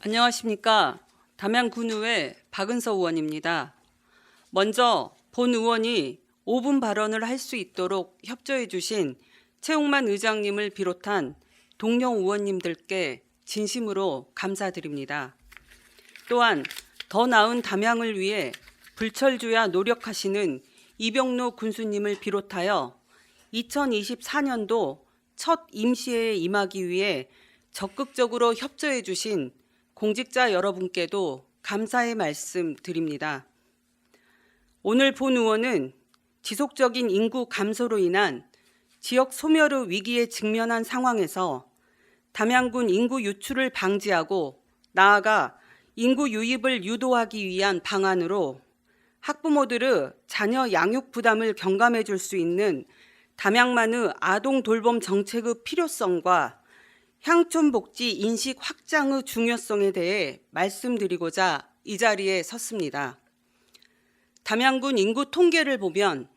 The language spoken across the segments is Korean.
안녕하십니까. 담양군의회 박은서 의원입니다. 먼저 본 의원이 5분 발언을 할 수 있도록 협조해 주신 최홍만 의장님을 비롯한 동료 의원님들께 진심으로 감사드립니다. 또한 더 나은 담양을 위해 불철주야 노력하시는 이병로 군수님을 비롯하여 2024년도 첫 임시회에 임하기 위해 적극적으로 협조해 주신 공직자 여러분께도 감사의 말씀 드립니다. 오늘 본 의원은 지속적인 인구 감소로 인한 지역 소멸의 위기에 직면한 상황에서 담양군 인구 유출을 방지하고 나아가 인구 유입을 유도하기 위한 방안으로 학부모들의 자녀 양육 부담을 경감해 줄 수 있는 담양만의 아동 돌봄 정책의 필요성과 향촌복지 인식 확장의 중요성에 대해 말씀드리고자 이 자리에 섰습니다. 담양군 인구 통계를 보면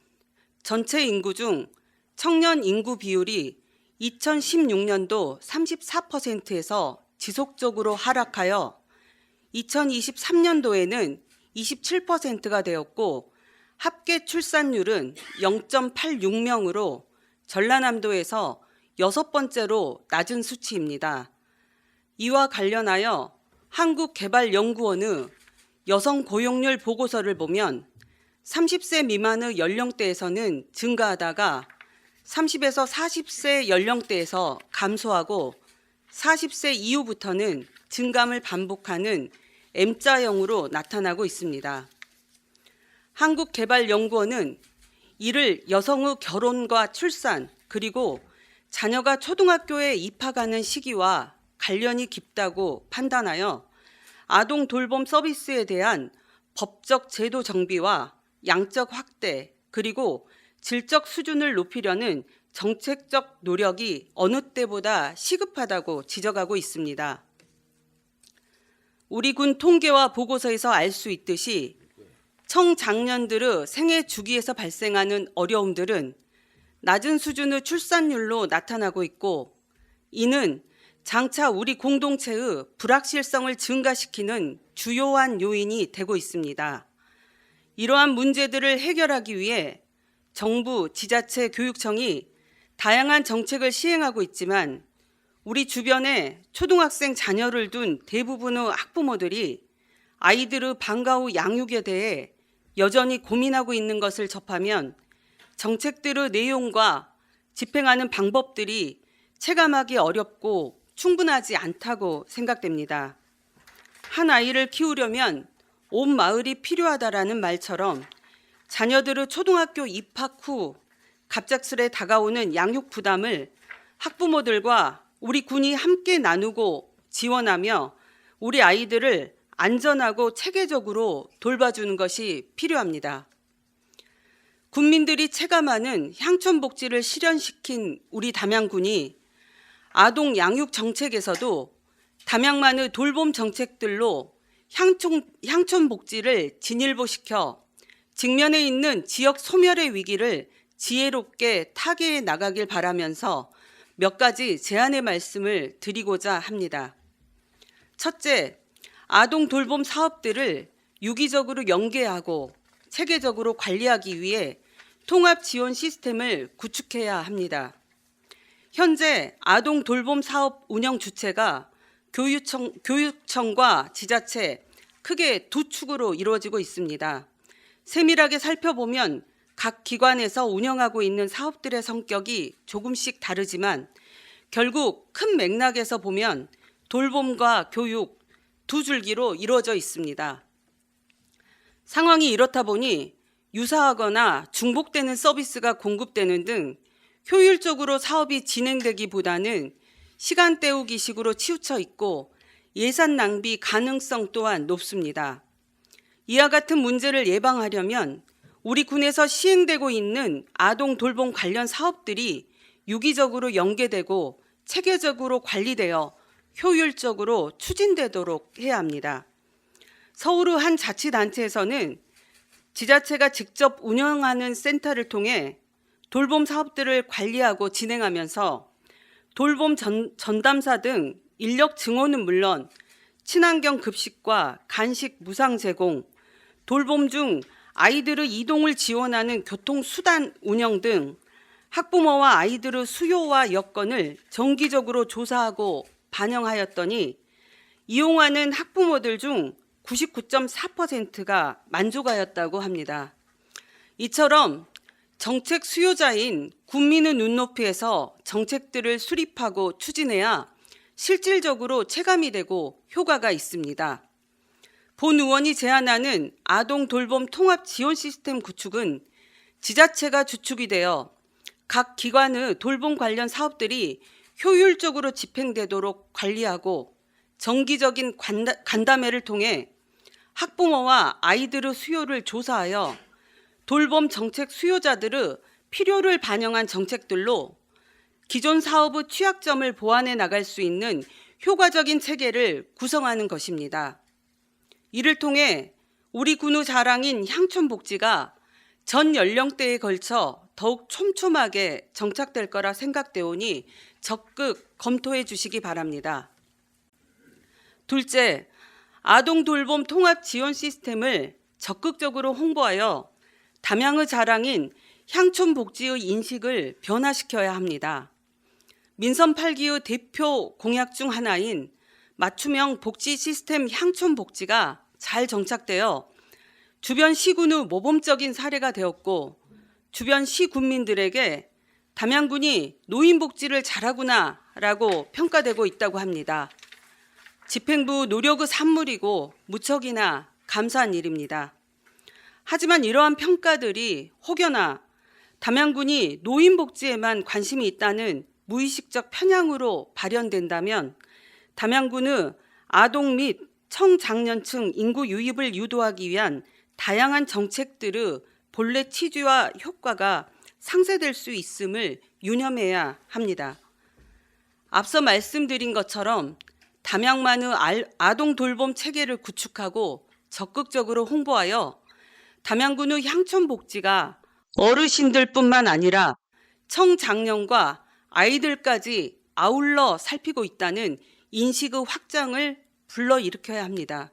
전체 인구 중 청년 인구 비율이 2016년도 34%에서 지속적으로 하락하여 2023년도에는 27%가 되었고 합계 출산율은 0.86명으로 전라남도에서 6번째로 낮은 수치입니다. 이와 관련하여 한국개발연구원의 여성 고용률 보고서를 보면 30세 미만의 연령대에서는 증가하다가 30에서 40세 연령대에서 감소하고 40세 이후부터는 증감을 반복하는 M자형으로 나타나고 있습니다. 한국개발연구원은 이를 여성의 결혼과 출산 그리고 자녀가 초등학교에 입학하는 시기와 관련이 깊다고 판단하여 아동 돌봄 서비스에 대한 법적 제도 정비와 양적 확대 그리고 질적 수준을 높이려는 정책적 노력이 어느 때보다 시급하다고 지적하고 있습니다. 우리 군 통계와 보고서에서 알 수 있듯이 청장년들의 생애 주기에서 발생하는 어려움들은 낮은 수준의 출산율로 나타나고 있고 이는 장차 우리 공동체의 불확실성을 증가시키는 주요한 요인이 되고 있습니다. 이러한 문제들을 해결하기 위해 정부, 지자체, 교육청이 다양한 정책을 시행하고 있지만 우리 주변에 초등학생 자녀를 둔 대부분의 학부모들이 아이들의 방과 후 양육에 대해 여전히 고민하고 있는 것을 접하면 정책들의 내용과 집행하는 방법들이 체감하기 어렵고 충분하지 않다고 생각됩니다. 한 아이를 키우려면 온 마을이 필요하다라는 말처럼 자녀들의 초등학교 입학 후 갑작스레 다가오는 양육 부담을 학부모들과 우리 군이 함께 나누고 지원하며 우리 아이들을 안전하고 체계적으로 돌봐주는 것이 필요합니다. 군민들이 체감하는 향촌복지를 실현시킨 우리 담양군이 아동 양육 정책에서도 담양만의 돌봄 정책들로 향촌복지를 진일보시켜 직면해 있는 지역 소멸의 위기를 지혜롭게 타개해 나가길 바라면서 몇 가지 제안의 말씀을 드리고자 합니다. 첫째, 아동 돌봄 사업들을 유기적으로 연계하고 체계적으로 관리하기 위해 통합 지원 시스템을 구축해야 합니다. 현재 아동 돌봄 사업 운영 주체가 교육청과 지자체 크게 두 축으로 이루어지고 있습니다. 세밀하게 살펴보면 각 기관에서 운영하고 있는 사업들의 성격이 조금씩 다르지만 결국 큰 맥락에서 보면 돌봄과 교육 두 줄기로 이루어져 있습니다. 상황이 이렇다 보니 유사하거나 중복되는 서비스가 공급되는 등 효율적으로 사업이 진행되기보다는 시간 때우기식으로 치우쳐 있고 예산 낭비 가능성 또한 높습니다. 이와 같은 문제를 예방하려면 우리 군에서 시행되고 있는 아동 돌봄 관련 사업들이 유기적으로 연계되고 체계적으로 관리되어 효율적으로 추진되도록 해야 합니다. 서울의 한 자치단체에서는 지자체가 직접 운영하는 센터를 통해 돌봄 사업들을 관리하고 진행하면서 돌봄 전담사 등 인력 증원은 물론 친환경 급식과 간식 무상 제공, 돌봄 중 아이들의 이동을 지원하는 교통수단 운영 등 학부모와 아이들의 수요와 여건을 정기적으로 조사하고 반영하였더니 이용하는 학부모들 중 99.4%가 만족하였다고 합니다. 이처럼 정책 수요자인 국민의 눈높이에서 정책들을 수립하고 추진해야 실질적으로 체감이 되고 효과가 있습니다. 본 의원이 제안하는 아동 돌봄 통합 지원 시스템 구축은 지자체가 주축이 되어 각 기관의 돌봄 관련 사업들이 효율적으로 집행되도록 관리하고 정기적인 간담회를 통해 학부모와 아이들의 수요를 조사하여 돌봄 정책 수요자들의 필요를 반영한 정책들로 기존 사업의 취약점을 보완해 나갈 수 있는 효과적인 체계를 구성하는 것입니다. 이를 통해 우리 군의 자랑인 향촌복지가 전 연령대에 걸쳐 더욱 촘촘하게 정착될 거라 생각되오니 적극 검토해 주시기 바랍니다. 둘째, 아동 돌봄 통합 지원 시스템을 적극적으로 홍보하여 담양의 자랑인 향촌복지의 인식을 변화시켜야 합니다. 민선 8기의 대표 공약 중 하나인 맞춤형 복지 시스템 향촌복지가 잘 정착되어 주변 시군의 모범적인 사례가 되었고 주변 시 군민들에게 담양군이 노인복지를 잘하구나라고 평가되고 있다고 합니다. 집행부 노력의 산물이고 무척이나 감사한 일입니다. 하지만 이러한 평가들이 혹여나 담양군이 노인복지에만 관심이 있다는 무의식적 편향으로 발현된다면 담양군의 아동 및 청장년층 인구 유입을 유도하기 위한 다양한 정책들의 본래 취지와 효과가 상쇄될 수 있음을 유념해야 합니다. 앞서 말씀드린 것처럼 담양만의 아동 돌봄 체계를 구축하고 적극적으로 홍보하여 담양군의 향촌복지가 어르신들뿐만 아니라 청장년과 아이들까지 아울러 살피고 있다는 인식의 확장을 불러일으켜야 합니다.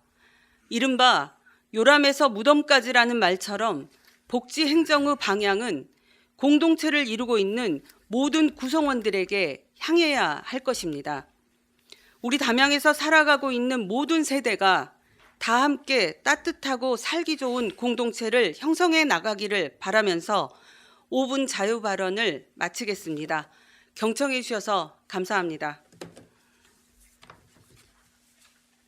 이른바 요람에서 무덤까지라는 말처럼 복지 행정의 방향은 공동체를 이루고 있는 모든 구성원들에게 향해야 할 것입니다. 우리 담양에서 살아가고 있는 모든 세대가 다 함께 따뜻하고 살기 좋은 공동체를 형성해 나가기를 바라면서 5분 자유 발언을 마치겠습니다. 경청해 주셔서 감사합니다.